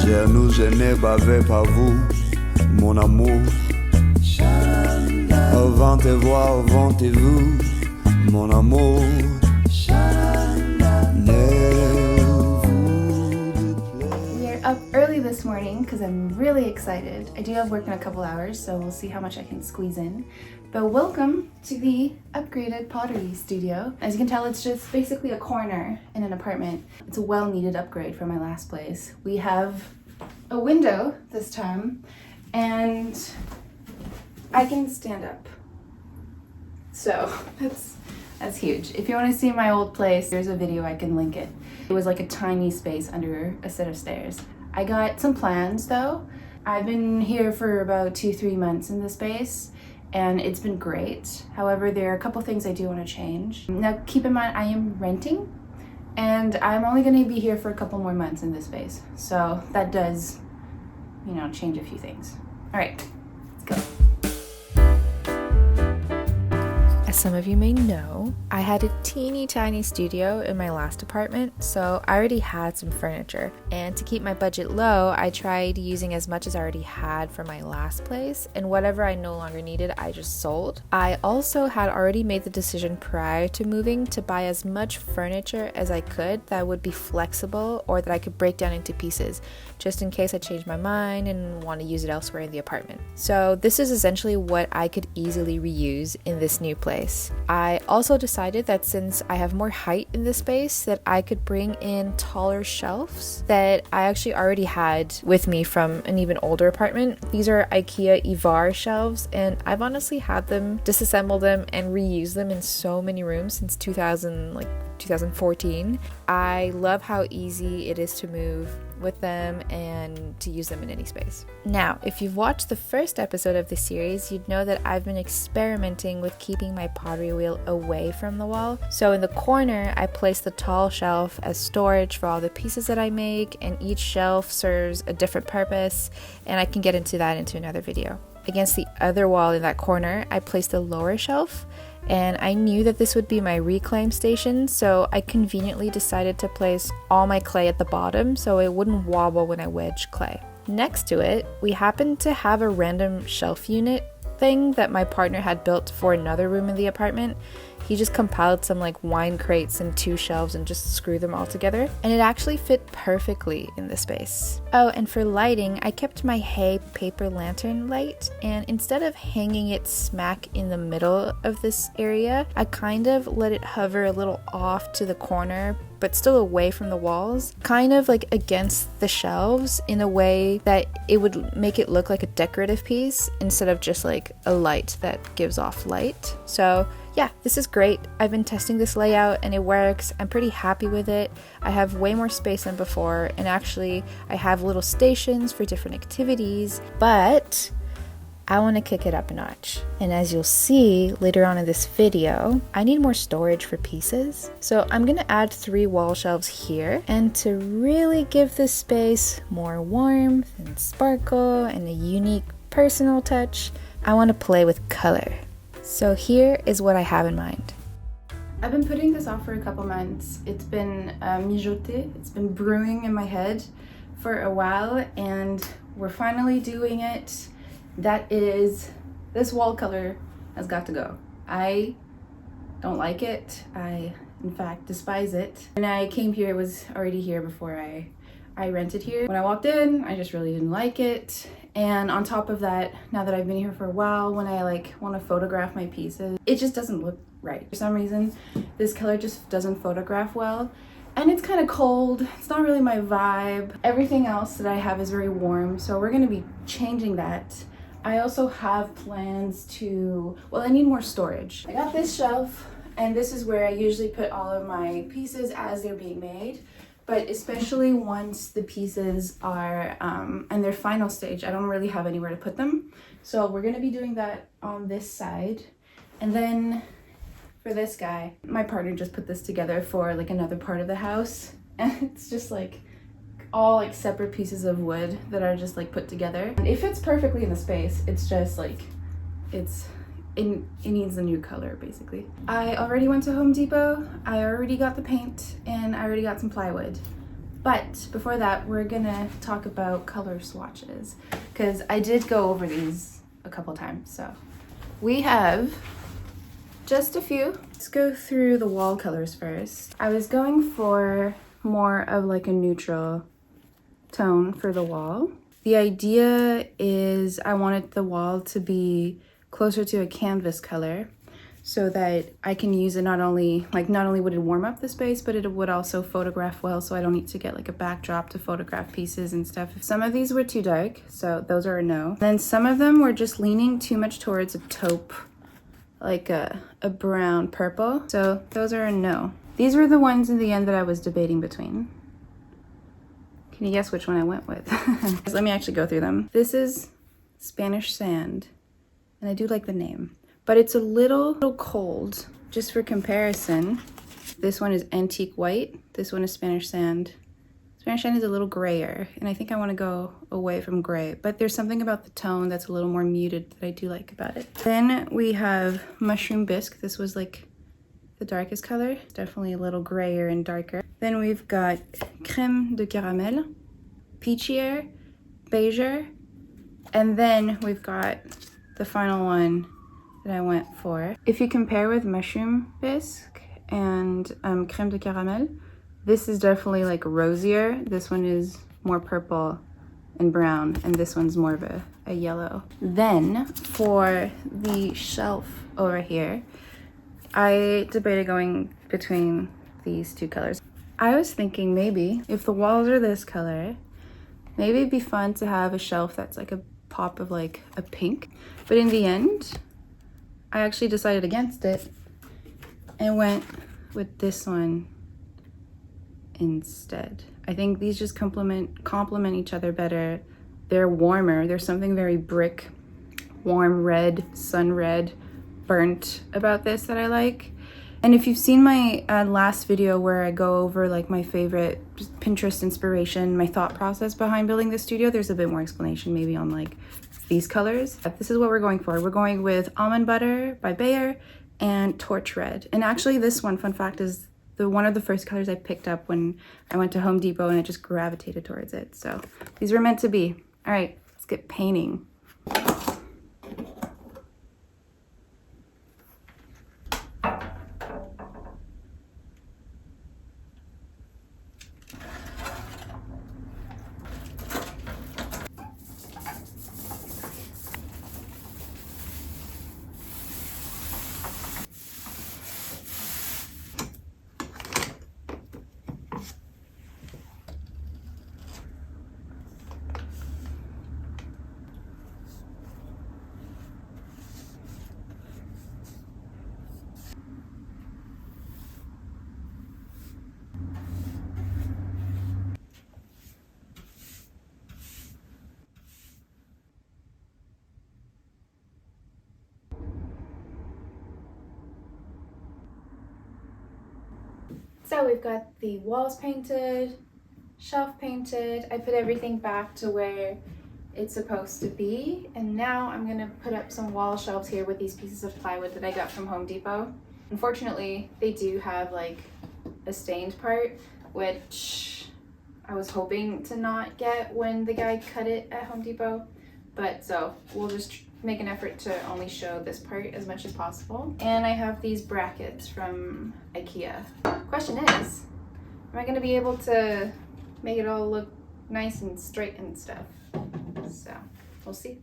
Je nous n'ai bavé pas vous, mon amour. Vantez-vous, vantez-vous, mon amour. We are up early this morning because I'm really excited. I do have work in a couple hours, so we'll see how much I can squeeze in. But welcome to the upgraded pottery studio. As you can tell, it's just basically a corner in an apartment. It's a well-needed upgrade from my last place. We have a window this time, and I can stand up. So that's huge. If you want to see my old place, there's a video, I can link it. It was like a tiny space under a set of stairs. I got some plans though. I've been here for about 2-3 months in this space, and it's been great. However, there are a couple things I do want to change. Now keep in mind, I am renting, and I'm only going to be here for a couple more months in this space. So that does, change a few things. All right, let's go. As some of you may know, I had a teeny tiny studio in my last apartment, so I already had some furniture. And to keep my budget low, I tried using as much as I already had from my last place, and whatever I no longer needed, I just sold. I also had already made the decision prior to moving to buy as much furniture as I could that would be flexible or that I could break down into pieces, just in case I changed my mind and want to use it elsewhere in the apartment. So this is essentially what I could easily reuse in this new place. I also decided that since I have more height in this space, that I could bring in taller shelves that I actually already had with me from an even older apartment. These are IKEA Ivar shelves, and I've honestly had them, disassemble them, and reuse them in so many rooms since 2014. I love how easy it is to move with them and to use them in any space. Now, if you've watched the first episode of this series, you'd know that I've been experimenting with keeping my pottery wheel away from the wall. So in the corner, I place the tall shelf as storage for all the pieces that I make, and each shelf serves a different purpose, and I can get into that into another video. Against the other wall in that corner, I placed the lower shelf, and I knew that this would be my reclaim station, so I conveniently decided to place all my clay at the bottom so it wouldn't wobble when I wedged clay. Next to it, we happened to have a random shelf unit thing that my partner had built for another room in the apartment. He just compiled some wine crates and 2 shelves and just screwed them all together, and it actually fit perfectly in the space. Oh, and for lighting, I kept my hay paper lantern light, and instead of hanging it smack in the middle of this area, I kind of let it hover a little off to the corner, but still away from the walls, kind of against the shelves in a way that it would make it look like a decorative piece instead of just a light that gives off light. So yeah, this is great. I've been testing this layout and it works. I'm pretty happy with it. I have way more space than before, and actually I have little stations for different activities, but I want to kick it up a notch. And as you'll see later on in this video, I need more storage for pieces. So I'm going to add 3 wall shelves here, and to really give this space more warmth and sparkle and a unique personal touch, I want to play with color. So here is what I have in mind. I've been putting this off for a couple months. It's been mijoté, it's been brewing in my head for a while, and we're finally doing it. That is, this wall color has got to go. I don't like it. I, in fact, despise it. When I came here, it was already here before I rented here. When I walked in, I just really didn't like it. And on top of that, now that I've been here for a while, when I want to photograph my pieces, it just doesn't look right. For some reason, this color just doesn't photograph well. And it's kind of cold. It's not really my vibe. Everything else that I have is very warm, so we're going to be changing that. I also have plans to, I need more storage. I got this shelf, and this is where I usually put all of my pieces as they're being made. But especially once the pieces are in their final stage, I don't really have anywhere to put them. So we're going to be doing that on this side. And then for this guy, my partner just put this together for another part of the house. And it's just all separate pieces of wood that are just put together. And it fits perfectly in the space. It's just it needs a new color basically. I already went to Home Depot, I already got the paint, and I already got some plywood. But before that, we're gonna talk about color swatches because I did go over these a couple times. So we have just a few. Let's go through the wall colors first. I was going for more of like a neutral tone for the wall. The idea is I wanted the wall to be closer to a canvas color so that I can use it not only would it warm up the space, but it would also photograph well, so I don't need to get like a backdrop to photograph pieces and stuff. Some of these were too dark, so those are a no. Then some of them were just leaning too much towards a taupe, like a brown purple, so those are a no. These were the ones in the end that I was debating between. Can you guess which one I went with? Let me actually go through them. This is Spanish Sand, and I do like the name, but it's a little cold. Just for comparison, this one is Antique White, this one is Spanish Sand. Spanish Sand is a little grayer, and I think I want to go away from gray, but there's something about the tone that's a little more muted that I do like about it. Then we have Mushroom Bisque. This was like the darkest color, definitely a little grayer and darker. Then we've got Crème de Caramel, Peachier, Beiger, and then we've got the final one that I went for. If you compare with Mushroom Bisque and Crème de Caramel, this is definitely like rosier. This one is more purple and brown, and this one's more of a yellow. Then for the shelf over here, I debated going between these two colors. I was thinking maybe if the walls are this color, maybe it'd be fun to have a shelf that's like a pop of like a pink. But in the end, I actually decided against it and went with this one instead. I think these just complement each other better. They're warmer. There's something very brick, warm red, sun red, burnt about this that I like. And if you've seen my last video where I go over like my favorite Pinterest inspiration, my thought process behind building this studio, there's a bit more explanation maybe on like these colors. But this is what we're going for. We're going with Almond Butter by Bayer and Torch Red. And actually this one, fun fact, is one of the first colors I picked up when I went to Home Depot, and I just gravitated towards it. So these were meant to be. All right, let's get painting. So we've got the walls painted, shelf painted. I put everything back to where it's supposed to be. And now I'm gonna put up some wall shelves here with these pieces of plywood that I got from Home Depot. Unfortunately, they do have like a stained part, which I was hoping to not get when the guy cut it at Home Depot. But so we'll just make an effort to only show this part as much as possible. And I have these brackets from IKEA. Question is, am I gonna be able to make it all look nice and straight and stuff? So we'll see.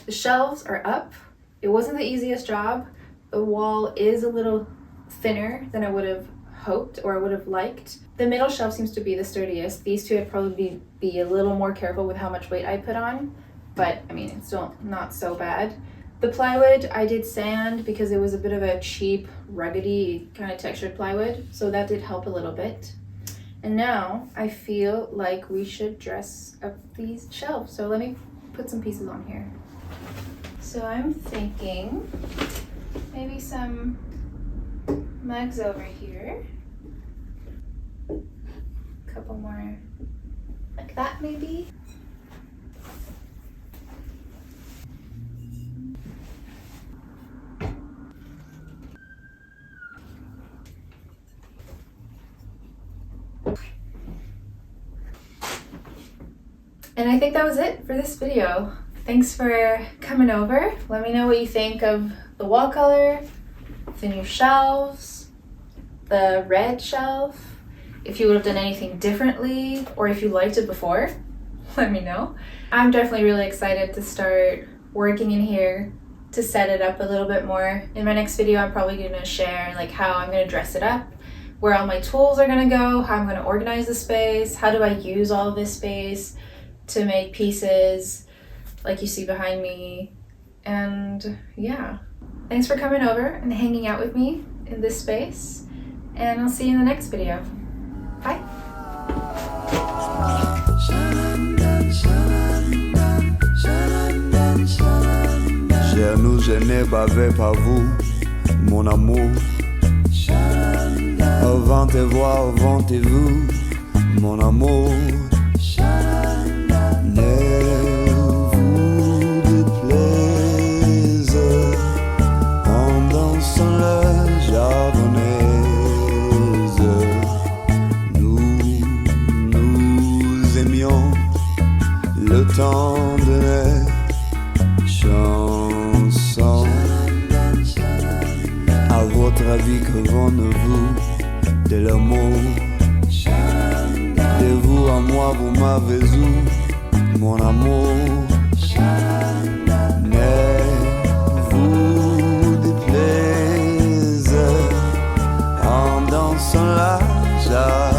The shelves are up. It wasn't the easiest job. The wall is a little thinner than I would have hoped or I would have liked. The middle shelf seems to be the sturdiest. These two I'd probably be a little more careful with how much weight I put on, but I mean, it's still not so bad. The plywood I did sand because it was a bit of a cheap, ruggedy kind of textured plywood, so that did help a little bit. And now I feel like we should dress up these shelves. So let me put some pieces on here. So I'm thinking maybe some mugs over here. A couple more like that maybe. And I think that was it for this video. Thanks for coming over. Let me know what you think of the wall color, the new shelves, the red shelf, if you would have done anything differently, or if you liked it before, let me know. I'm definitely really excited to start working in here to set it up a little bit more. In my next video, I'm probably gonna share like how I'm gonna dress it up, where all my tools are gonna go, how I'm gonna organize the space, how do I use all of this space to make pieces like you see behind me. And yeah, thanks for coming over and hanging out with me in this space, and I'll see you in the next video. Bye. Je je n'ai bavé par vous, mon amour. Avant tes voix, avant tes vues, mon amour. Ne vous déplaise en dansant la javanaise. Nous aimions le temps de les chansons. À votre avis, que vendez-vous de l'amour? De vous à moi, vous m'avez eu, mon amour. Ne vous déplaise en dansant la java.